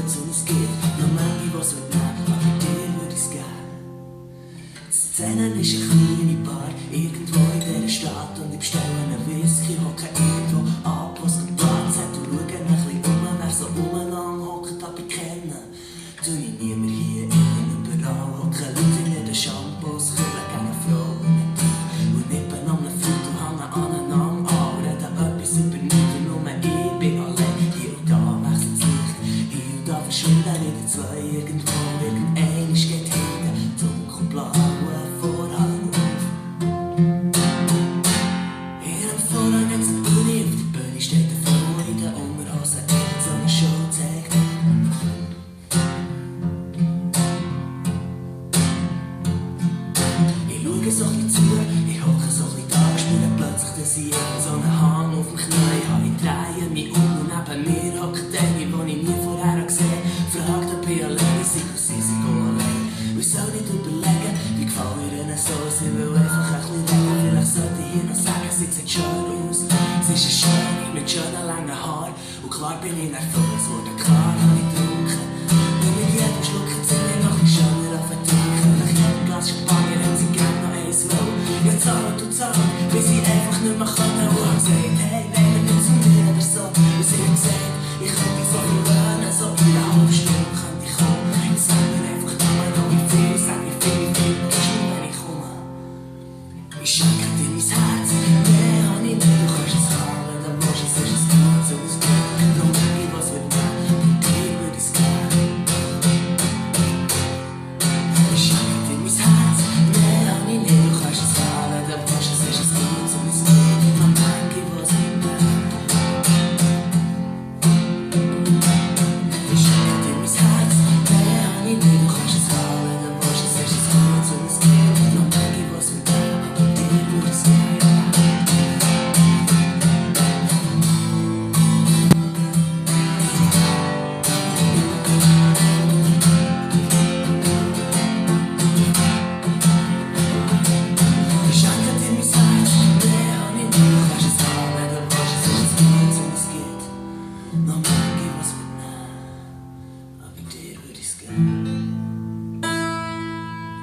tut's und es geht. Noch manche, was wird nehmen, aber dir würde ich's gern. Die Szene ist eine kleine Bar, irgendwo in dieser Stadt. Und ich bestelle einen Whisky, hocke irgendwo ab, was keinen Platz hat. Und schaue ein bisschen wer so umeinander hockt, aber ich kenne tu ich niemand hier, innen überall. Hocken Leute in den Shampoos, kühlen gegen Frauen. Und nippen an einem Foto hängen aneinander an. Reden etwas über nichts und nur ich bin allein. Hier und da wechselt das Licht, hier und da verschwinden wieder zwei. Irgendwo, irgendeines geht hinten, dunkelblaue Vorhang auf. Hier am Vorhang hat's eine Bühne, auf der Bühne steht eine Frau in den Unterhosen, irgend so eine Show zeigt. Ich schaue so ein bisschen zu, ich hocke so ein bisschen da, spüre plötzlich, dass ich so einen Hang auf dem Knie habe. Ich drehe mich um und neben mir hockt eine, die ich nie vorher gesehen habe. Fragt, ob ich alleine sei und sie sind allein. Ich soll nicht überlegen, wie gefällt ihnen so, sie will einfach ein bisschen reden. Vielleicht sollte ich ihr noch sagen, sie sieht schön aus. Sie ist eine Schöne mit schönen langen Haaren und klar bin ich nervös,